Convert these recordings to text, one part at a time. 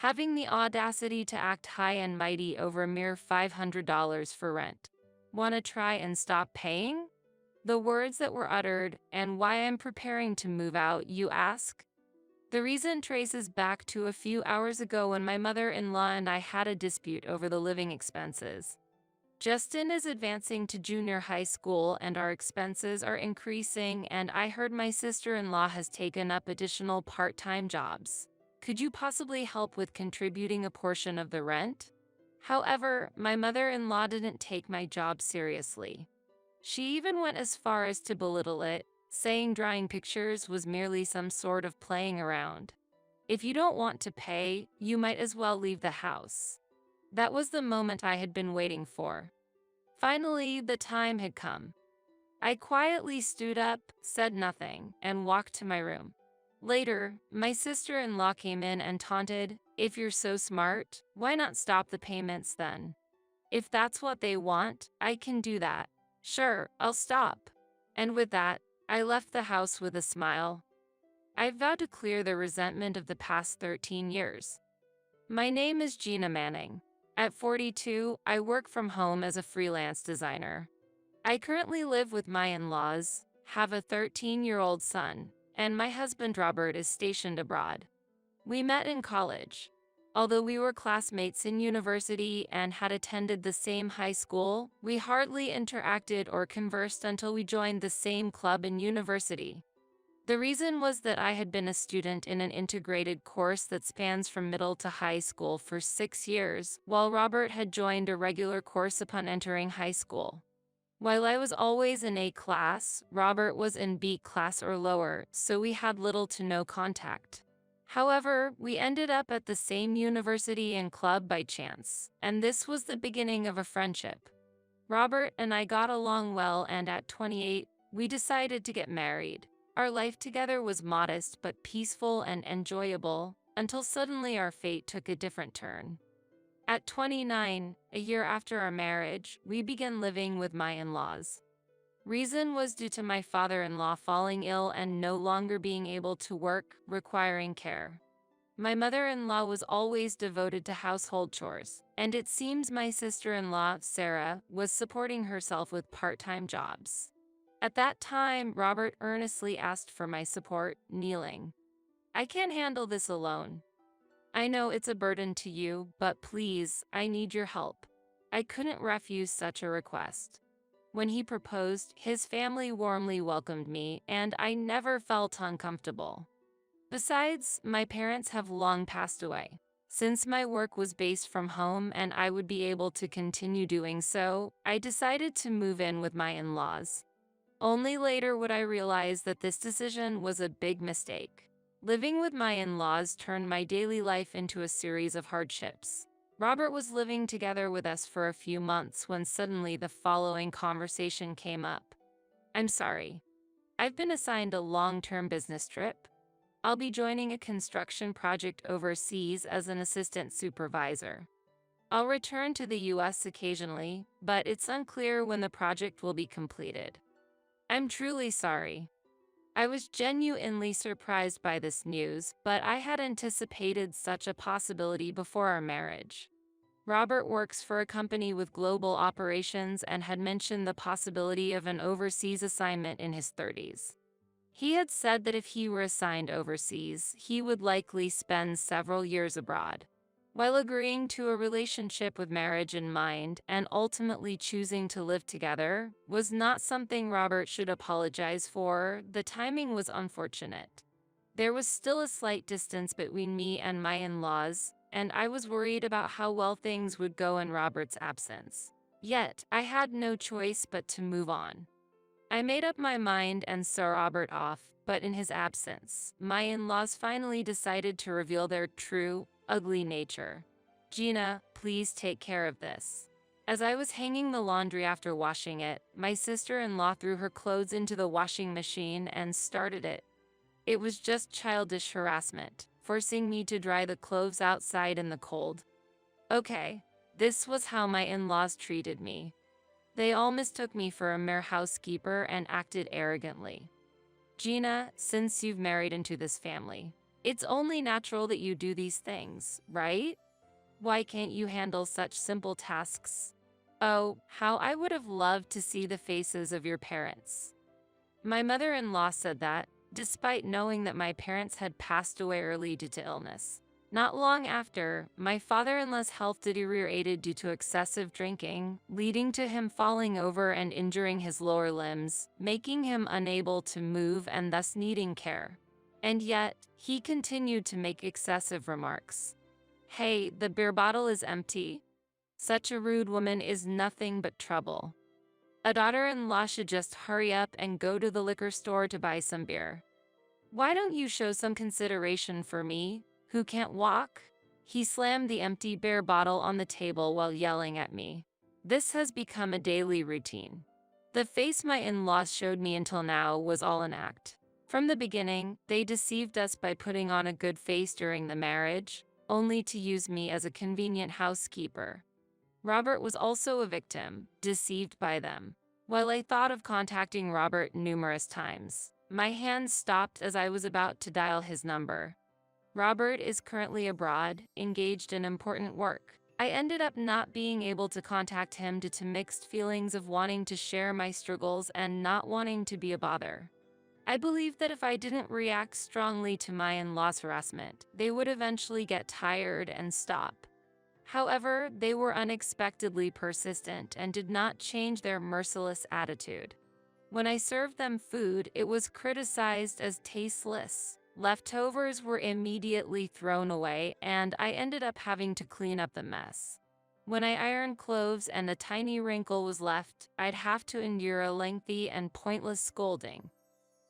having the audacity to act high and mighty over a mere $500 for rent. Wanna try and stop paying? The words that were uttered, and why I'm preparing to move out, you ask? The reason traces back to a few hours ago when my mother-in-law and I had a dispute over the living expenses. Justin is advancing to junior high school and our expenses are increasing, and I heard my sister-in-law has taken up additional part-time jobs. Could you possibly help with contributing a portion of the rent? However, my mother-in-law didn't take my job seriously. She even went as far as to belittle it, saying drawing pictures was merely some sort of playing around. If you don't want to pay, you might as well leave the house. That was the moment I had been waiting for. Finally, the time had come. I quietly stood up, said nothing, and walked to my room. Later, my sister-in-law came in and taunted, "If you're so smart, why not stop the payments then? If that's what they want, I can do that. Sure, I'll stop." And with that, I left the house with a smile. I vowed to clear the resentment of the past 13 years. My name is Gina Manning. At 42, I work from home as a freelance designer. I currently live with my in-laws, have a 13-year-old son, and my husband Robert is stationed abroad. We met in college. Although we were classmates in university and had attended the same high school, we hardly interacted or conversed until we joined the same club in university. The reason was that I had been a student in an integrated course that spans from middle to high school for 6 years, while Robert had joined a regular course upon entering high school. While I was always in A class, Robert was in B class or lower, so we had little to no contact. However, we ended up at the same university and club by chance, and this was the beginning of a friendship. Robert and I got along well, and at 28, we decided to get married. Our life together was modest but peaceful and enjoyable, until suddenly our fate took a different turn. At 29, a year after our marriage, we began living with my in-laws. Reason was due to my father-in-law falling ill and no longer being able to work, requiring care. My mother-in-law was always devoted to household chores, and it seems my sister-in-law, Sarah, was supporting herself with part-time jobs. At that time, Robert earnestly asked for my support, kneeling. "I can't handle this alone. I know it's a burden to you, but please, I need your help." I couldn't refuse such a request. When he proposed, his family warmly welcomed me, and I never felt uncomfortable. Besides, my parents have long passed away. Since my work was based from home and I would be able to continue doing so, I decided to move in with my in-laws. Only later would I realize that this decision was a big mistake. Living with my in-laws turned my daily life into a series of hardships. Robert was living together with us for a few months when suddenly the following conversation came up. "I'm sorry. I've been assigned a long-term business trip. I'll be joining a construction project overseas as an assistant supervisor. I'll return to the US occasionally, but it's unclear when the project will be completed. I'm truly sorry." I was genuinely surprised by this news, but I had anticipated such a possibility before our marriage. Robert works for a company with global operations and had mentioned the possibility of an overseas assignment in his 30s. He had said that if he were assigned overseas, he would likely spend several years abroad. While agreeing to a relationship with marriage in mind and ultimately choosing to live together was not something Robert should apologize for, the timing was unfortunate. There was still a slight distance between me and my in-laws, and I was worried about how well things would go in Robert's absence. Yet, I had no choice but to move on. I made up my mind and saw Robert off, but in his absence, my in-laws finally decided to reveal their true, ugly nature. "Gina, please take care of this." As I was hanging the laundry after washing it, my sister-in-law threw her clothes into the washing machine and started it. It was just childish harassment, forcing me to dry the clothes outside in the cold. Okay, this was how my in-laws treated me. They all mistook me for a mere housekeeper and acted arrogantly. "Gina, since you've married into this family, It's only natural that you do these things, right? Why can't you handle such simple tasks? Oh, how I would have loved to see the faces of your parents. My mother-in-law said that, despite knowing that my parents had passed away early due to illness. Not long after, my father-in-law's health deteriorated due to excessive drinking, leading to him falling over and injuring his lower limbs, making him unable to move and thus needing care. And yet, he continued to make excessive remarks. Hey, the beer bottle is empty. Such a rude woman is nothing but trouble. A daughter-in-law should just hurry up and go to the liquor store to buy some beer. Why don't you show some consideration for me, who can't walk? He slammed the empty beer bottle on the table while yelling at me. This has become a daily routine. The face my in-laws showed me until now was all an act. From the beginning, they deceived us by putting on a good face during the marriage, only to use me as a convenient housekeeper. Robert was also a victim, deceived by them. While I thought of contacting Robert numerous times, my hands stopped as I was about to dial his number. Robert is currently abroad, engaged in important work. I ended up not being able to contact him due to mixed feelings of wanting to share my struggles and not wanting to be a bother. I believe that if I didn't react strongly to my in-laws' harassment, they would eventually get tired and stop. However, they were unexpectedly persistent and did not change their merciless attitude. When I served them food, it was criticized as tasteless. Leftovers were immediately thrown away, and I ended up having to clean up the mess. When I ironed clothes and a tiny wrinkle was left, I'd have to endure a lengthy and pointless scolding.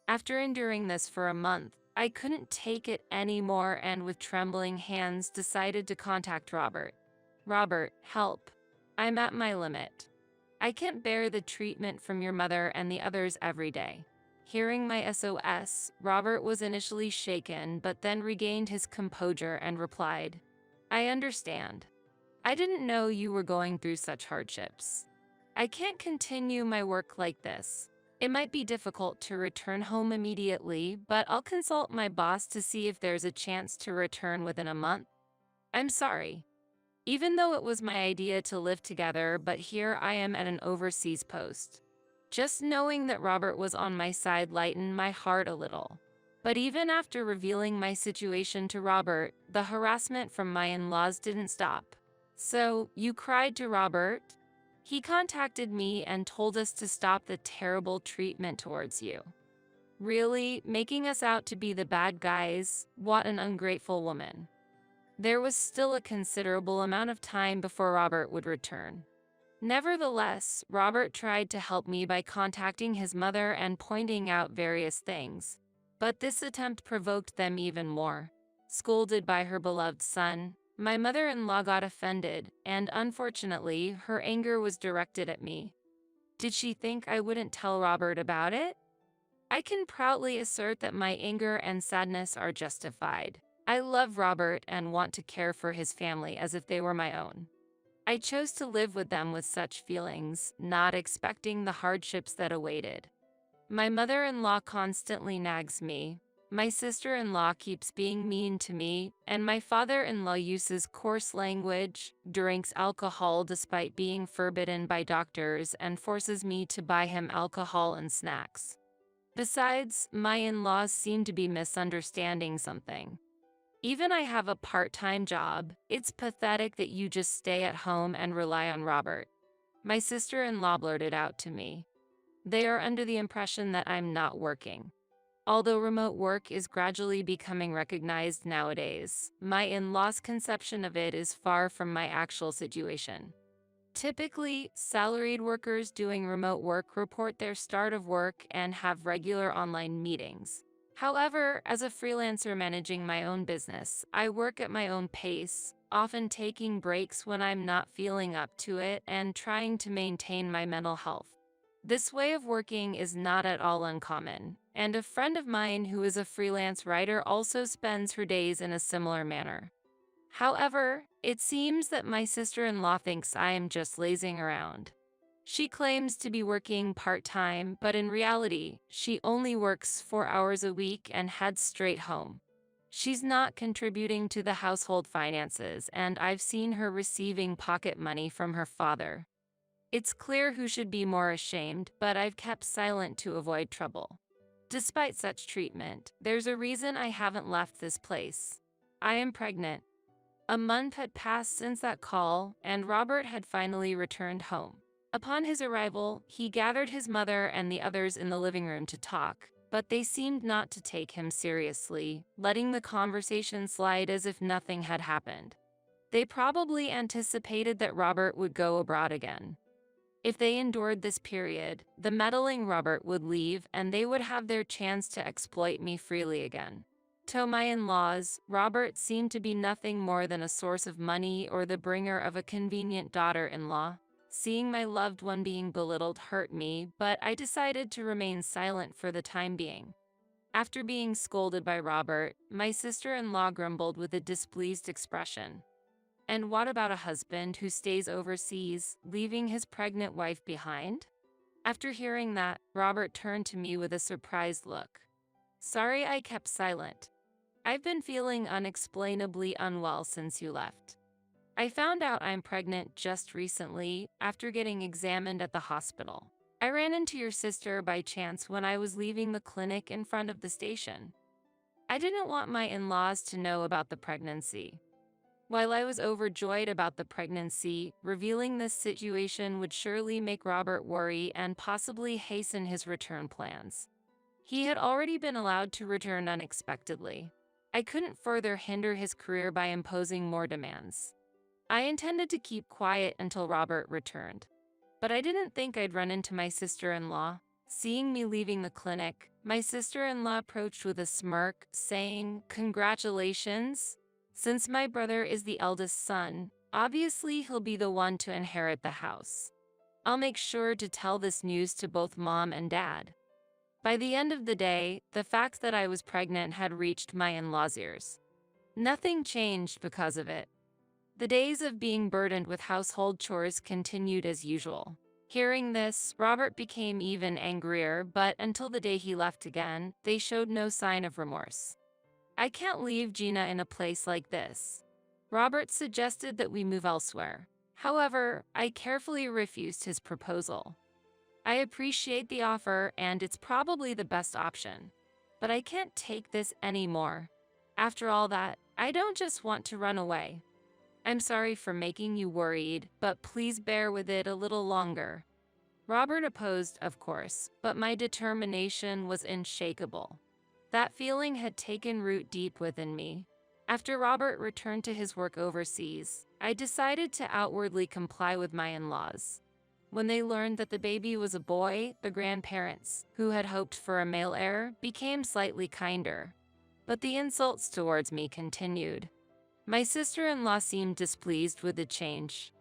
After enduring this for a month, I couldn't take it anymore and with trembling hands decided to contact Robert. Robert, help. I'm at my limit. I can't bear the treatment from your mother and the others every day. Hearing my SOS, Robert was initially shaken but then regained his composure and replied, I understand. I didn't know you were going through such hardships. I can't continue my work like this. It might be difficult to return home immediately, but I'll consult my boss to see if there's a chance to return within a month. I'm sorry. Even though it was my idea to live together, but here I am at an overseas post. Just knowing that Robert was on my side lightened my heart a little. But even after revealing my situation to Robert, the harassment from my in-laws didn't stop. So, you cried to Robert? He contacted me and told us to stop the terrible treatment towards you. Really, making us out to be the bad guys? What an ungrateful woman. There was still a considerable amount of time before Robert would return. Nevertheless, Robert tried to help me by contacting his mother and pointing out various things. But this attempt provoked them even more. Scolded by her beloved son, my mother-in-law got offended, and unfortunately, her anger was directed at me. Did she think I wouldn't tell Robert about it? I can proudly assert that my anger and sadness are justified. I love Robert and want to care for his family as if they were my own. I chose to live with them with such feelings, not expecting the hardships that awaited. My mother-in-law constantly nags me, my sister-in-law keeps being mean to me, and my father-in-law uses coarse language, drinks alcohol despite being forbidden by doctors, and forces me to buy him alcohol and snacks. Besides, my in-laws seem to be misunderstanding something. Even I have a part-time job, it's pathetic that you just stay at home and rely on Robert. My sister-in-law blurted out to me. They are under the impression that I'm not working. Although remote work is gradually becoming recognized nowadays, my in-laws' conception of it is far from my actual situation. Typically, salaried workers doing remote work report their start of work and have regular online meetings. However, as a freelancer managing my own business, I work at my own pace, often taking breaks when I'm not feeling up to it and trying to maintain my mental health. This way of working is not at all uncommon, and a friend of mine who is a freelance writer also spends her days in a similar manner. However, it seems that my sister-in-law thinks I am just lazing around. She claims to be working part-time, but in reality, she only works 4 hours a week and heads straight home. She's not contributing to the household finances, and I've seen her receiving pocket money from her father. It's clear who should be more ashamed, but I've kept silent to avoid trouble. Despite such treatment, there's a reason I haven't left this place. I am pregnant. A month had passed since that call, and Robert had finally returned home. Upon his arrival, he gathered his mother and the others in the living room to talk, but they seemed not to take him seriously, letting the conversation slide as if nothing had happened. They probably anticipated that Robert would go abroad again. If they endured this period, the meddling Robert would leave and they would have their chance to exploit me freely again. To my in-laws, Robert seemed to be nothing more than a source of money or the bringer of a convenient daughter-in-law. Seeing my loved one being belittled hurt me, but I decided to remain silent for the time being. After being scolded by Robert, my sister-in-law grumbled with a displeased expression. And what about a husband who stays overseas, leaving his pregnant wife behind? After hearing that, Robert turned to me with a surprised look. Sorry I kept silent. I've been feeling unexplainably unwell since you left. I found out I'm pregnant just recently after getting examined at the hospital. I ran into your sister by chance when I was leaving the clinic in front of the station. I didn't want my in-laws to know about the pregnancy. While I was overjoyed about the pregnancy, revealing this situation would surely make Robert worry and possibly hasten his return plans. He had already been allowed to return unexpectedly. I couldn't further hinder his career by imposing more demands. I intended to keep quiet until Robert returned. But I didn't think I'd run into my sister-in-law. Seeing me leaving the clinic, my sister-in-law approached with a smirk, saying, "Congratulations. Since my brother is the eldest son, obviously he'll be the one to inherit the house. I'll make sure to tell this news to both Mom and Dad." By the end of the day, the fact that I was pregnant had reached my in-laws' ears. Nothing changed because of it. The days of being burdened with household chores continued as usual. Hearing this, Robert became even angrier, but until the day he left again, they showed no sign of remorse. I can't leave Gina in a place like this. Robert suggested that we move elsewhere. However, I carefully refused his proposal. I appreciate the offer and it's probably the best option, but I can't take this anymore. After all that, I don't just want to run away. I'm sorry for making you worried, but please bear with it a little longer. Robert opposed, of course, but my determination was unshakable. That feeling had taken root deep within me. After Robert returned to his work overseas, I decided to outwardly comply with my in-laws. When they learned that the baby was a boy, the grandparents, who had hoped for a male heir, became slightly kinder. But the insults towards me continued. My sister-in-law seemed displeased with the change.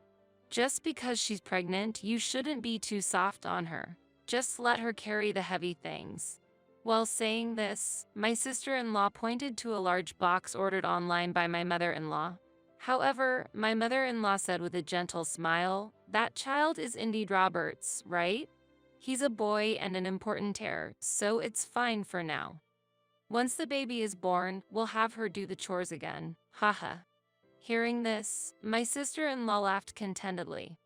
Just because she's pregnant, you shouldn't be too soft on her. Just let her carry the heavy things. While saying this, my sister-in-law pointed to a large box ordered online by my mother-in-law. However, my mother-in-law said with a gentle smile, "That child is indeed Robert's, right? He's a boy and an important heir, so it's fine for now. Once the baby is born, we'll have her do the chores again, haha." Hearing this, my sister-in-law laughed contentedly.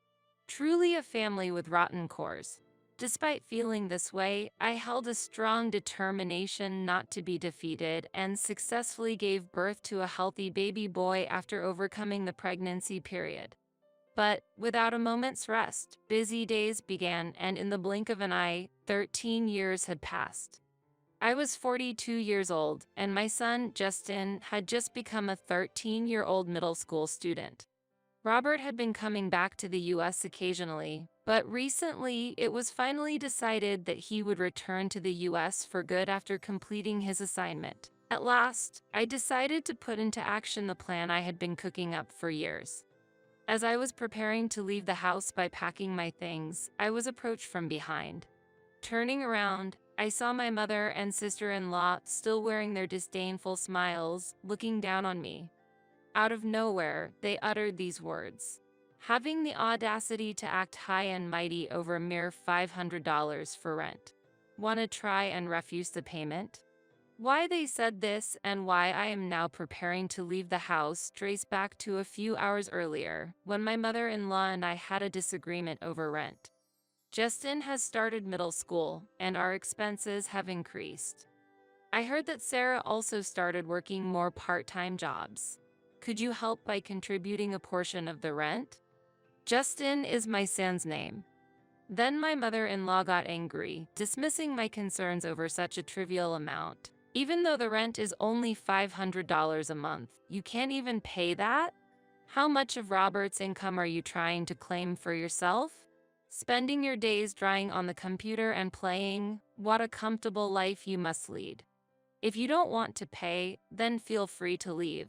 Truly a family with rotten cores. Despite feeling this way, I held a strong determination not to be defeated and successfully gave birth to a healthy baby boy after overcoming the pregnancy period. But without a moment's rest, busy days began, and in the blink of an eye, 13 years had passed. I was 42 years old, and my son, Justin, had just become a 13-year-old middle school student. Robert had been coming back to the US occasionally, but recently it was finally decided that he would return to the US for good after completing his assignment. At last, I decided to put into action the plan I had been cooking up for years. As I was preparing to leave the house by packing my things, I was approached from behind. Turning around, I saw my mother and sister-in-law still wearing their disdainful smiles, looking down on me. Out of nowhere, they uttered these words. "Having the audacity to act high and mighty over a mere $500 for rent. Want to try and refuse the payment?" Why they said this and why I am now preparing to leave the house trace back to a few hours earlier, when my mother-in-law and I had a disagreement over rent. Justin has started middle school, and our expenses have increased. I heard that Sarah also started working more part-time jobs. Could you help by contributing a portion of the rent? Justin is my son's name. Then my mother-in-law got angry, dismissing my concerns over such a trivial amount. Even though the rent is only $500 a month, you can't even pay that? How much of Robert's income are you trying to claim for yourself? Spending your days drying on the computer and playing, what a comfortable life you must lead. If you don't want to pay, then feel free to leave.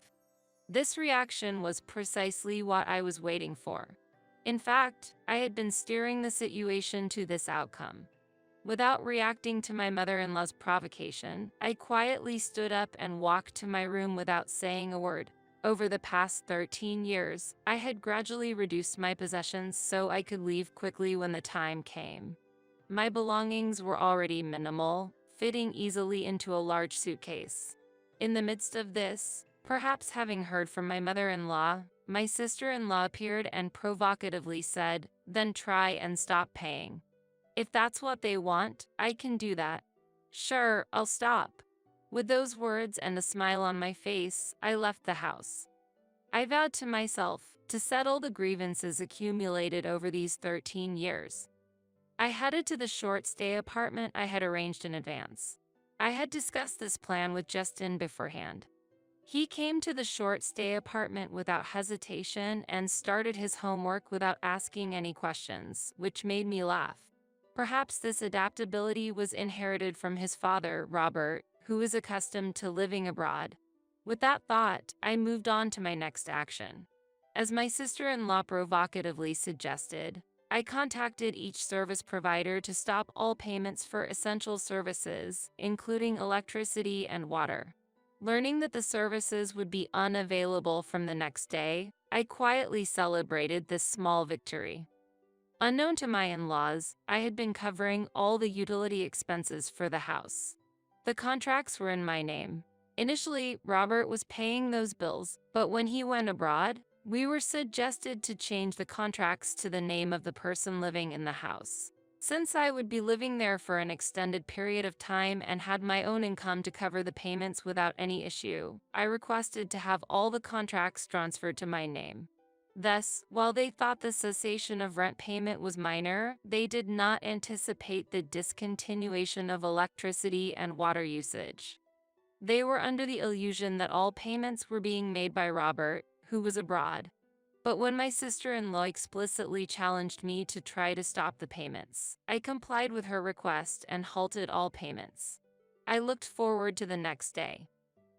This reaction was precisely what I was waiting for. In fact, I had been steering the situation to this outcome. Without reacting to my mother-in-law's provocation, I quietly stood up and walked to my room without saying a word. Over the past 13 years, I had gradually reduced my possessions so I could leave quickly when the time came. My belongings were already minimal, fitting easily into a large suitcase. In the midst of this, perhaps having heard from my mother-in-law, my sister-in-law appeared and provocatively said, "Then try and stop paying. If that's what they want, I can do that. Sure, I'll stop." With those words and a smile on my face, I left the house. I vowed to myself to settle the grievances accumulated over these 13 years. I headed to the short-stay apartment I had arranged in advance. I had discussed this plan with Justin beforehand. He came to the short-stay apartment without hesitation and started his homework without asking any questions, which made me laugh. Perhaps this adaptability was inherited from his father, Robert, who was accustomed to living abroad. With that thought, I moved on to my next action. As my sister-in-law provocatively suggested, I contacted each service provider to stop all payments for essential services, including electricity and water. Learning that the services would be unavailable from the next day, I quietly celebrated this small victory. Unknown to my in-laws, I had been covering all the utility expenses for the house. The contracts were in my name. Initially, Robert was paying those bills, but when he went abroad, we were suggested to change the contracts to the name of the person living in the house. Since I would be living there for an extended period of time and had my own income to cover the payments without any issue, I requested to have all the contracts transferred to my name. Thus, while they thought the cessation of rent payment was minor, they did not anticipate the discontinuation of electricity and water usage. They were under the illusion that all payments were being made by Robert, who was abroad. But when my sister-in-law explicitly challenged me to try to stop the payments, I complied with her request and halted all payments. I looked forward to the next day.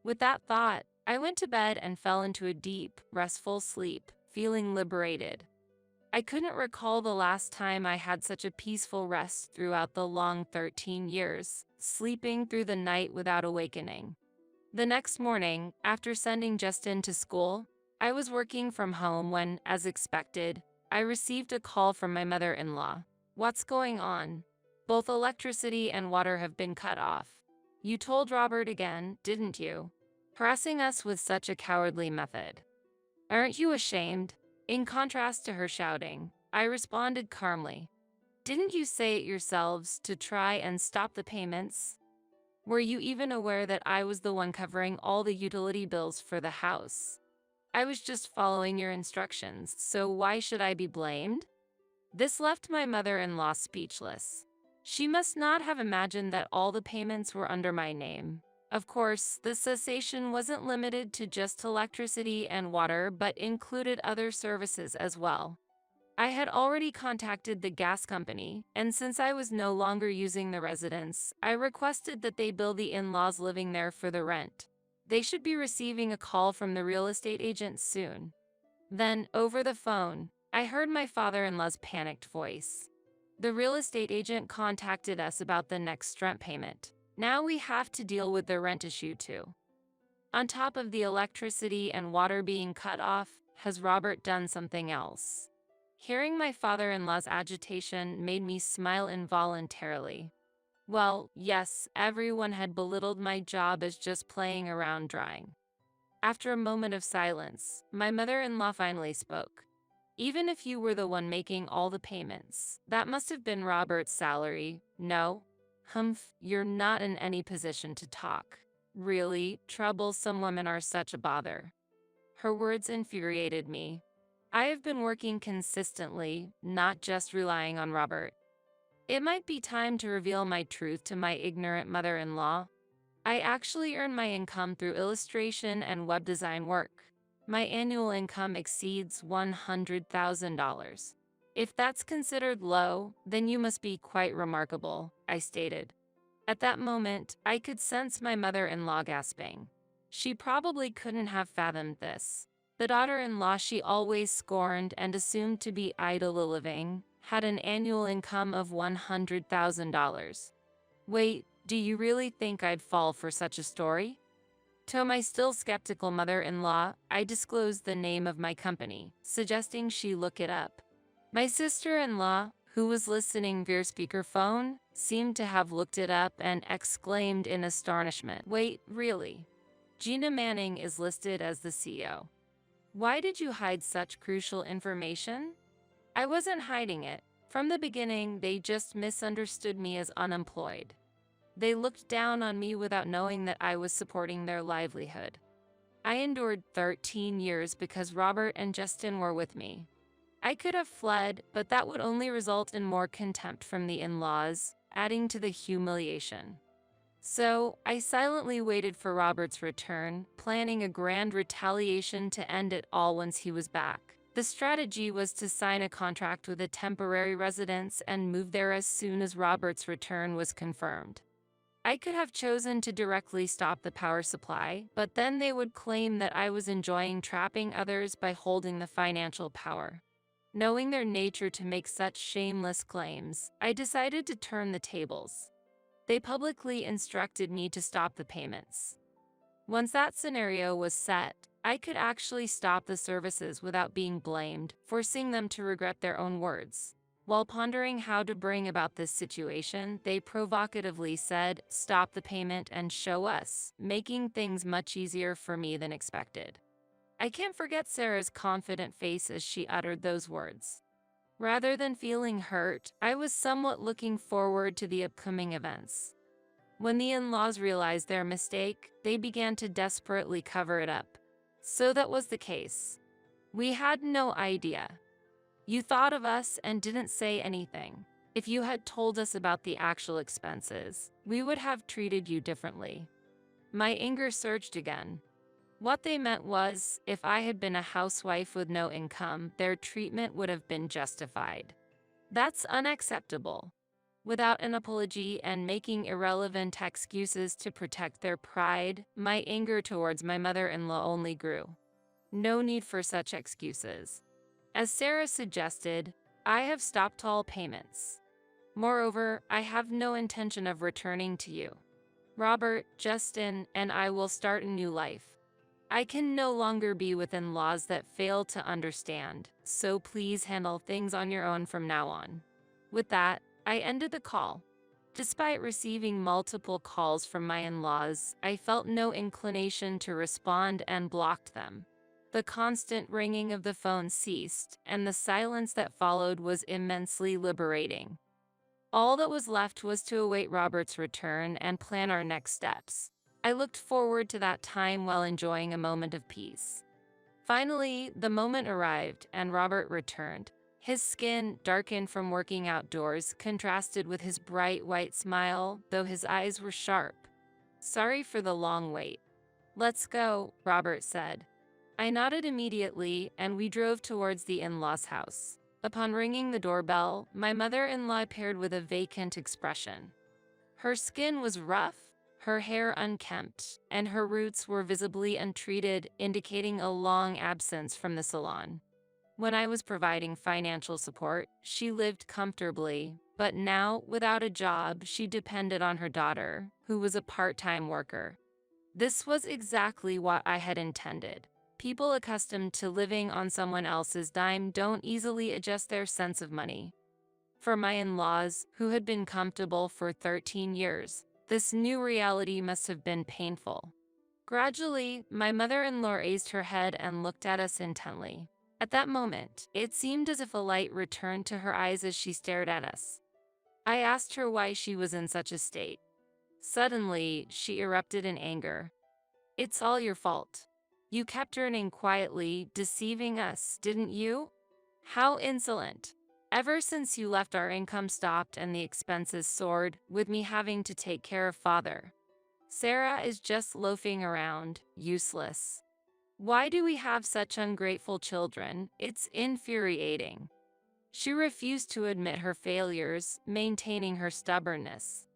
With that thought, I went to bed and fell into a deep, restful sleep, feeling liberated. I couldn't recall the last time I had such a peaceful rest throughout the long 13 years, sleeping through the night without awakening. The next morning, after sending Justin to school, I was working from home when, as expected, I received a call from my mother-in-law. "What's going on? Both electricity and water have been cut off. You told Robert again, didn't you? Harassing us with such a cowardly method. Aren't you ashamed?" In contrast to her shouting, I responded calmly. "Didn't you say it yourselves to try and stop the payments? Were you even aware that I was the one covering all the utility bills for the house? I was just following your instructions, so why should I be blamed?" This left my mother-in-law speechless. She must not have imagined that all the payments were under my name. Of course, the cessation wasn't limited to just electricity and water, but included other services as well. I had already contacted the gas company, and since I was no longer using the residence, I requested that they bill the in-laws living there for the rent. They should be receiving a call from the real estate agent soon. Then, over the phone, I heard my father-in-law's panicked voice. "The real estate agent contacted us about the next rent payment. Now we have to deal with the rent issue too. On top of the electricity and water being cut off, has Robert done something else?" Hearing my father-in-law's agitation made me smile involuntarily. Well, yes, everyone had belittled my job as just playing around drawing. After a moment of silence, my mother-in-law finally spoke. Even if you were the one making all the payments, that must have been Robert's salary. No? Humph, you're not in any position to talk. Really, troublesome women are such a bother. Her words infuriated me. I have been working consistently, not just relying on Robert. It might be time to reveal my truth to my ignorant mother-in-law. I actually earn my income through illustration and web design work. My annual income exceeds $100,000. If that's considered low, then you must be quite remarkable, I stated. At that moment, I could sense my mother-in-law gasping. She probably couldn't have fathomed this. The daughter-in-law she always scorned and assumed to be idle living had an annual income of $100,000. Wait, do you really think I'd fall for such a story? To my still skeptical mother-in-law, I disclosed the name of my company, suggesting she look it up. My sister-in-law, who was listening via speakerphone, seemed to have looked it up and exclaimed in astonishment, "Wait, really? Gina Manning is listed as the CEO. Why did you hide such crucial information?" I wasn't hiding it. From the beginning, they just misunderstood me as unemployed. They looked down on me without knowing that I was supporting their livelihood. I endured 13 years because Robert and Justin were with me. I could have fled, but that would only result in more contempt from the in-laws, adding to the humiliation. So, I silently waited for Robert's return, planning a grand retaliation to end it all once he was back. The strategy was to sign a contract with a temporary residence and move there as soon as Robert's return was confirmed. I could have chosen to directly stop the power supply, but then they would claim that I was enjoying trapping others by holding the financial power. Knowing their nature to make such shameless claims, I decided to turn the tables. They publicly instructed me to stop the payments. Once that scenario was set, I could actually stop the services without being blamed, forcing them to regret their own words. While pondering how to bring about this situation, they provocatively said, "Stop the payment and show us," making things much easier for me than expected. I can't forget Sarah's confident face as she uttered those words. Rather than feeling hurt, I was somewhat looking forward to the upcoming events. When the in-laws realized their mistake, they began to desperately cover it up. So that was the case. We had no idea. You thought of us and didn't say anything. If you had told us about the actual expenses, we would have treated you differently. My anger surged again. What they meant was, if I had been a housewife with no income, their treatment would have been justified. That's unacceptable. Without an apology and making irrelevant excuses to protect their pride, my anger towards my mother-in-law only grew. No need for such excuses. As Sarah suggested, I have stopped all payments. Moreover, I have no intention of returning to you. Robert, Justin, and I will start a new life. I can no longer be within laws that fail to understand, so please handle things on your own from now on. With that, I ended the call. Despite receiving multiple calls from my in-laws, I felt no inclination to respond and blocked them. The constant ringing of the phone ceased, and the silence that followed was immensely liberating. All that was left was to await Robert's return and plan our next steps. I looked forward to that time while enjoying a moment of peace. Finally, the moment arrived, and Robert returned. His skin, darkened from working outdoors, contrasted with his bright white smile, though his eyes were sharp. "Sorry for the long wait." "Let's go," Robert said. I nodded immediately, and we drove towards the in-laws' house. Upon ringing the doorbell, my mother-in-law appeared with a vacant expression. Her skin was rough, her hair unkempt, and her roots were visibly untreated, indicating a long absence from the salon. When I was providing financial support, she lived comfortably, but now, without a job, she depended on her daughter, who was a part-time worker. This was exactly what I had intended. People accustomed to living on someone else's dime don't easily adjust their sense of money. For my in-laws, who had been comfortable for 13 years, this new reality must have been painful. Gradually, my mother-in-law raised her head and looked at us intently. At that moment, it seemed as if a light returned to her eyes as she stared at us. I asked her why she was in such a state. Suddenly, she erupted in anger. "It's all your fault. You kept earning quietly, deceiving us, didn't you? How insolent. Ever since you left, our income stopped and the expenses soared, with me having to take care of father. Sarah is just loafing around, useless. Why do we have such ungrateful children? It's infuriating." She refused to admit her failures, maintaining her stubbornness.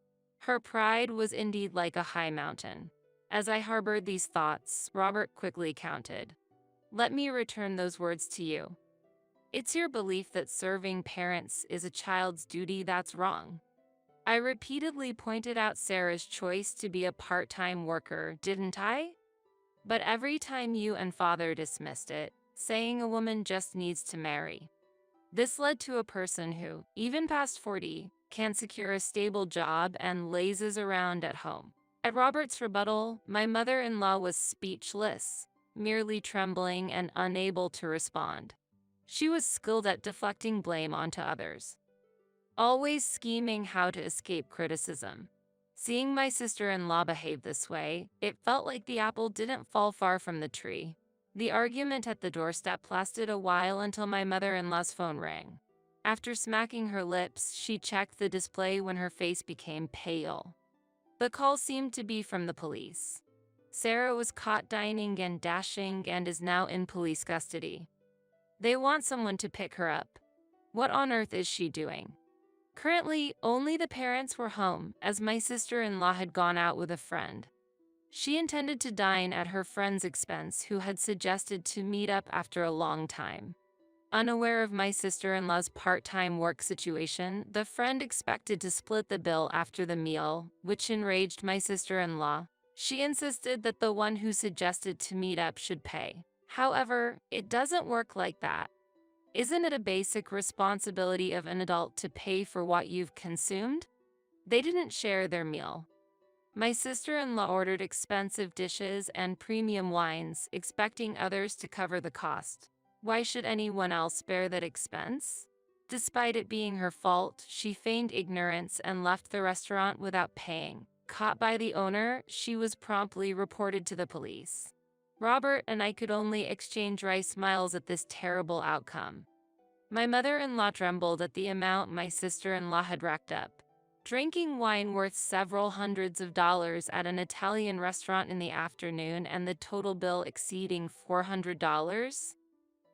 Her pride was indeed like a high mountain. As I harbored these thoughts, Robert quickly countered. "Let me return those words to you. It's your belief that serving parents is a child's duty that's wrong." I repeatedly pointed out Sarah's choice to be a part-time worker, didn't I? But every time you and father dismissed it, saying a woman just needs to marry. This led to a person who, even past 40, can secure a stable job and lazes around at home. At Robert's rebuttal, my mother-in-law was speechless, merely trembling and unable to respond. She was skilled at deflecting blame onto others, always scheming how to escape criticism. Seeing my sister-in-law behave this way, it felt like the apple didn't fall far from the tree. The argument at the doorstep lasted a while until my mother-in-law's phone rang. After smacking her lips, she checked the display when her face became pale. The call seemed to be from the police. Sarah was caught dining and dashing and is now in police custody. They want someone to pick her up. What on earth is she doing? Currently, only the parents were home, as my sister-in-law had gone out with a friend. She intended to dine at her friend's expense, who had suggested to meet up after a long time. Unaware of my sister-in-law's part-time work situation, the friend expected to split the bill after the meal, which enraged my sister-in-law. She insisted that the one who suggested to meet up should pay. However, it doesn't work like that. Isn't it a basic responsibility of an adult to pay for what you've consumed? They didn't share their meal. My sister-in-law ordered expensive dishes and premium wines, expecting others to cover the cost. Why should anyone else bear that expense? Despite it being her fault, she feigned ignorance and left the restaurant without paying. Caught by the owner, she was promptly reported to the police. Robert and I could only exchange wry smiles at this terrible outcome. My mother-in-law trembled at the amount my sister-in-law had racked up. Drinking wine worth several hundreds of dollars at an Italian restaurant in the afternoon and the total bill exceeding $400?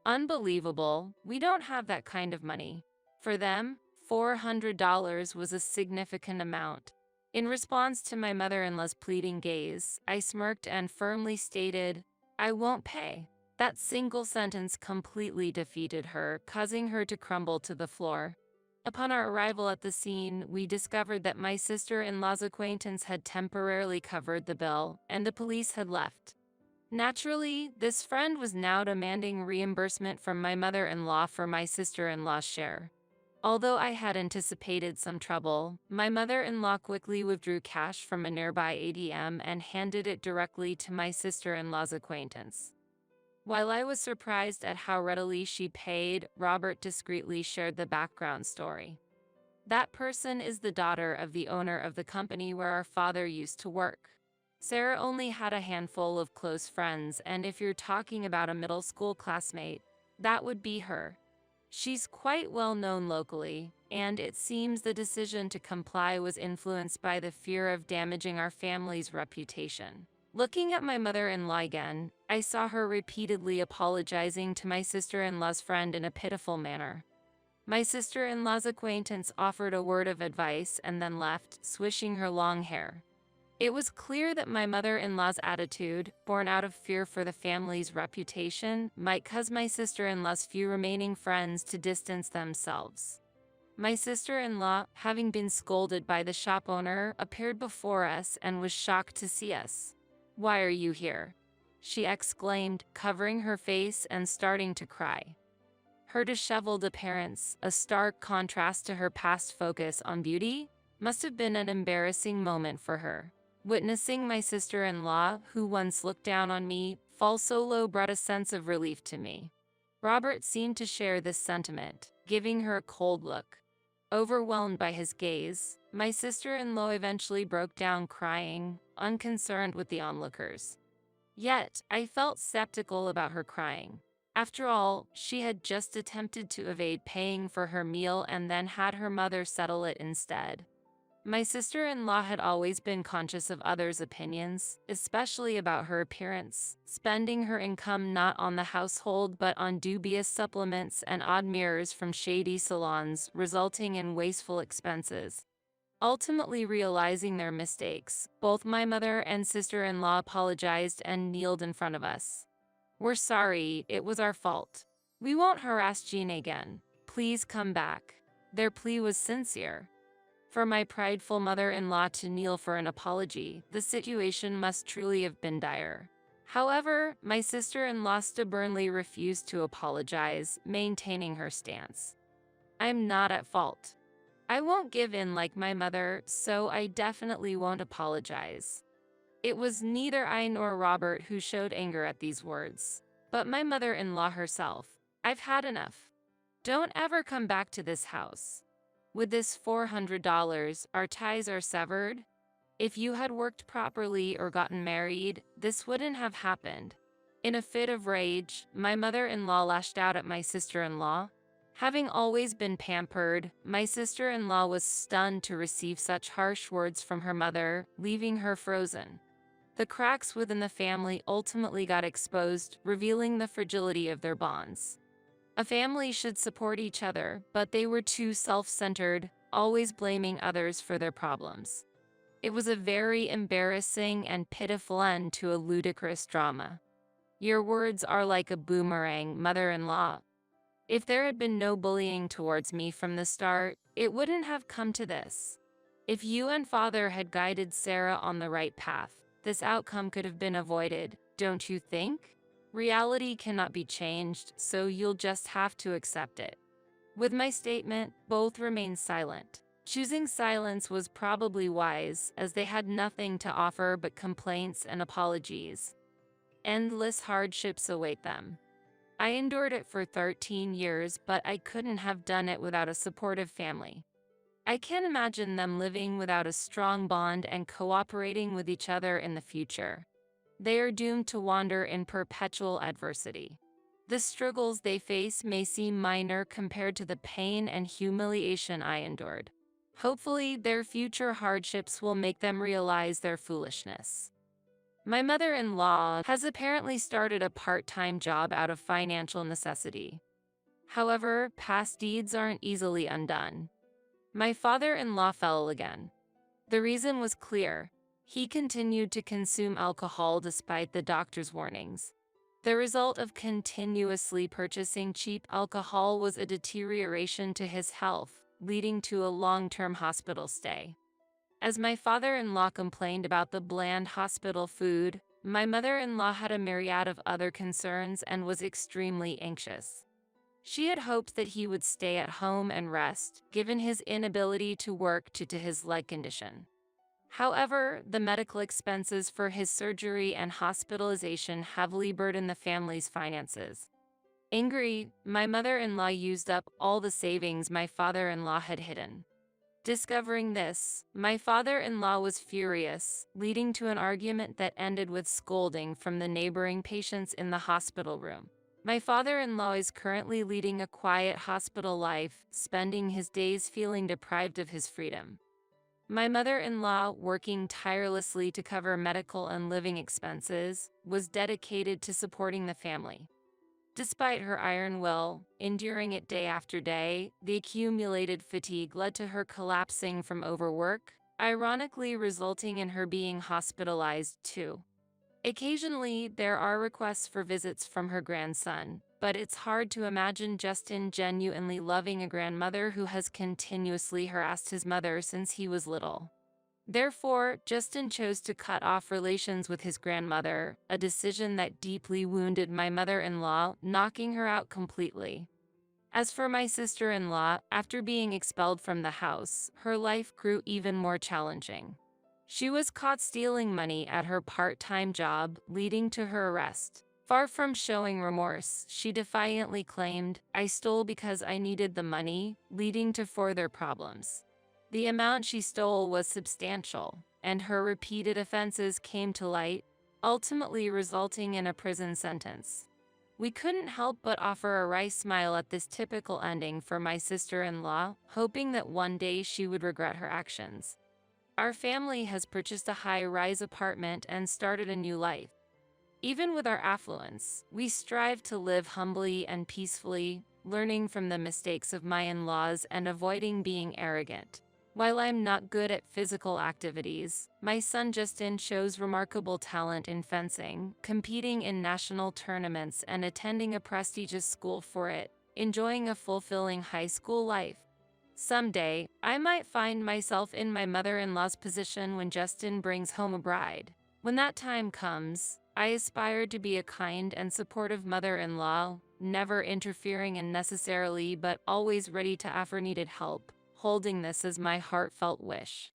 Unbelievable, we don't have that kind of money. For them, $400 was a significant amount. In response to my mother-in-law's pleading gaze, I smirked and firmly stated, "I won't pay." That single sentence completely defeated her, causing her to crumble to the floor. Upon our arrival at the scene, we discovered that my sister-in-law's acquaintance had temporarily covered the bill, and the police had left. Naturally, this friend was now demanding reimbursement from my mother-in-law for my sister-in-law's share. Although I had anticipated some trouble, my mother-in-law quickly withdrew cash from a nearby ATM and handed it directly to my sister-in-law's acquaintance. While I was surprised at how readily she paid, Robert discreetly shared the background story. That person is the daughter of the owner of the company where our father used to work. Sarah only had a handful of close friends, and if you're talking about a middle school classmate, that would be her. She's quite well known locally, and it seems the decision to comply was influenced by the fear of damaging our family's reputation. Looking at my mother-in-law again, I saw her repeatedly apologizing to my sister-in-law's friend in a pitiful manner. My sister-in-law's acquaintance offered a word of advice and then left, swishing her long hair. It was clear that my mother-in-law's attitude, born out of fear for the family's reputation, might cause my sister-in-law's few remaining friends to distance themselves. My sister-in-law, having been scolded by the shop owner, appeared before us and was shocked to see us. "Why are you here?" she exclaimed, covering her face and starting to cry. Her disheveled appearance, a stark contrast to her past focus on beauty, must have been an embarrassing moment for her. Witnessing my sister-in-law, who once looked down on me, fall so low brought a sense of relief to me. Robert seemed to share this sentiment, giving her a cold look. Overwhelmed by his gaze, my sister-in-law eventually broke down crying, unconcerned with the onlookers. Yet, I felt skeptical about her crying. After all, she had just attempted to evade paying for her meal and then had her mother settle it instead. My sister-in-law had always been conscious of others' opinions, especially about her appearance, spending her income not on the household but on dubious supplements and odd mirrors from shady salons, resulting in wasteful expenses. Ultimately realizing their mistakes, both my mother and sister-in-law apologized and kneeled in front of us. "We're sorry, it was our fault. We won't harass Jean again. Please come back." Their plea was sincere. For my prideful mother-in-law to kneel for an apology, the situation must truly have been dire. However, my sister-in-law stubbornly refused to apologize, maintaining her stance. "I'm not at fault. I won't give in like my mother, so I definitely won't apologize." It was neither I nor Robert who showed anger at these words, but my mother-in-law herself. "I've had enough. Don't ever come back to this house. With this $400, our ties are severed. If you had worked properly or gotten married, this wouldn't have happened." In a fit of rage, my mother-in-law lashed out at my sister-in-law. Having always been pampered, my sister-in-law was stunned to receive such harsh words from her mother, leaving her frozen. The cracks within the family ultimately got exposed, revealing the fragility of their bonds. A family should support each other, but they were too self-centered, always blaming others for their problems. It was a very embarrassing and pitiful end to a ludicrous drama. "Your words are like a boomerang, mother-in-law. If there had been no bullying towards me from the start, it wouldn't have come to this. If you and father had guided Sarah on the right path, this outcome could have been avoided, don't you think? Reality cannot be changed, so you'll just have to accept it." With my statement, both remained silent. Choosing silence was probably wise, as they had nothing to offer but complaints and apologies. Endless hardships await them. I endured it for 13 years, but I couldn't have done it without a supportive family. I can't imagine them living without a strong bond and cooperating with each other in the future. They are doomed to wander in perpetual adversity. The struggles they face may seem minor compared to the pain and humiliation I endured. Hopefully, their future hardships will make them realize their foolishness. My mother-in-law has apparently started a part-time job out of financial necessity. However, past deeds aren't easily undone. My father-in-law fell again. The reason was clear. He continued to consume alcohol despite the doctor's warnings. The result of continuously purchasing cheap alcohol was a deterioration to his health, leading to a long-term hospital stay. As my father-in-law complained about the bland hospital food, my mother-in-law had a myriad of other concerns and was extremely anxious. She had hoped that he would stay at home and rest, given his inability to work due to his leg condition. However, the medical expenses for his surgery and hospitalization heavily burdened the family's finances. Angry, my mother-in-law used up all the savings my father-in-law had hidden. Discovering this, my father-in-law was furious, leading to an argument that ended with scolding from the neighboring patients in the hospital room. My father-in-law is currently leading a quiet hospital life, spending his days feeling deprived of his freedom. My mother-in-law, working tirelessly to cover medical and living expenses, was dedicated to supporting the family. Despite her iron will, enduring it day after day, the accumulated fatigue led to her collapsing from overwork, ironically resulting in her being hospitalized too. Occasionally, there are requests for visits from her grandson, but it's hard to imagine Justin genuinely loving a grandmother who has continuously harassed his mother since he was little. Therefore, Justin chose to cut off relations with his grandmother, a decision that deeply wounded my mother-in-law, knocking her out completely. As for my sister-in-law, after being expelled from the house, her life grew even more challenging. She was caught stealing money at her part-time job, leading to her arrest. Far from showing remorse, she defiantly claimed, "I stole because I needed the money," leading to further problems. The amount she stole was substantial, and her repeated offenses came to light, ultimately resulting in a prison sentence. We couldn't help but offer a wry smile at this typical ending for my sister-in-law, hoping that one day she would regret her actions. Our family has purchased a high-rise apartment and started a new life. Even with our affluence, we strive to live humbly and peacefully, learning from the mistakes of my in-laws and avoiding being arrogant. While I'm not good at physical activities, my son Justin shows remarkable talent in fencing, competing in national tournaments and attending a prestigious school for it, enjoying a fulfilling high school life. Someday, I might find myself in my mother-in-law's position when Justin brings home a bride. When that time comes, I aspire to be a kind and supportive mother-in-law, never interfering unnecessarily but always ready to offer needed help, holding this as my heartfelt wish.